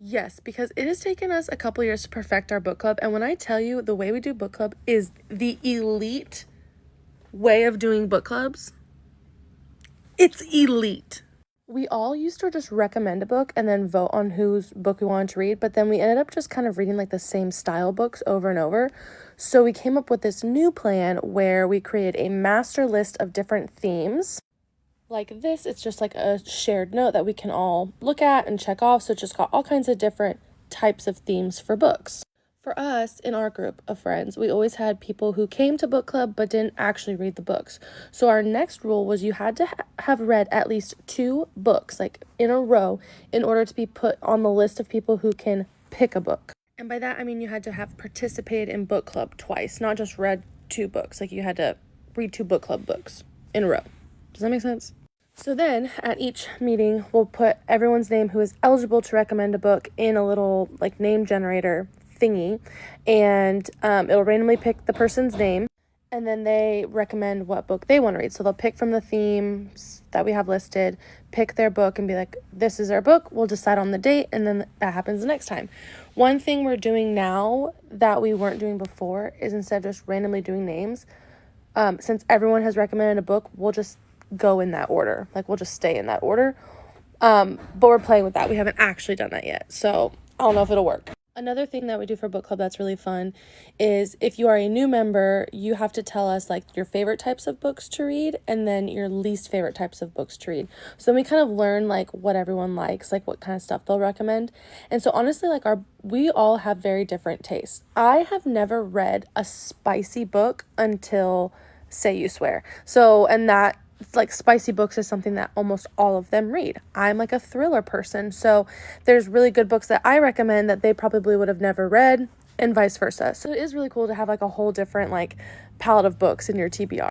Yes, because it has taken us a couple years to perfect our book club. And when I tell you the way we do book club is the elite way of doing book clubs, it's elite. We all used to just recommend a book and then vote on whose book we wanted to read, but then we ended up just kind of reading like the same style books over and over. So we came up with this new plan where we created a master list of different themes. Like this, it's just like a shared note that we can all look at and check off. So it's just got all kinds of different types of themes for books. For us, in our group of friends, we always had people who came to book club but didn't actually read the books. So our next rule was you had to have read at least 2 books, like in a row, in order to be put on the list of people who can pick a book. And by that, I mean you had to have participated in book club twice, not just read 2 books. Like you had to read 2 book club books in a row. Does that make sense? So then at each meeting, we'll put everyone's name who is eligible to recommend a book in a little like name generator thingy, and it'll randomly pick the person's name, and then they recommend what book they want to read. So they'll pick from the themes that we have listed, pick their book and be like, this is our book. We'll decide on the date, and then that happens the next time. One thing we're doing now that we weren't doing before is instead of just randomly doing names, since everyone has recommended a book, we'll just go in that order. Like we'll just stay in that order. But we're playing with that. We haven't actually done that yet, so I don't know if it'll work. Another thing that we do for book club that's really fun is if you are a new member, you have to tell us like your favorite types of books to read and then your least favorite types of books to read. So then we kind of learn like what everyone likes, like what kind of stuff they'll recommend. And so honestly, like we all have very different tastes. I have never read a spicy book until Say You Swear. So, and that like spicy books is something that almost all of them read. I'm like a thriller person, so there's really good books that I recommend that they probably would have never read, and vice versa. So it is really cool to have like a whole different like palette of books in your TBR.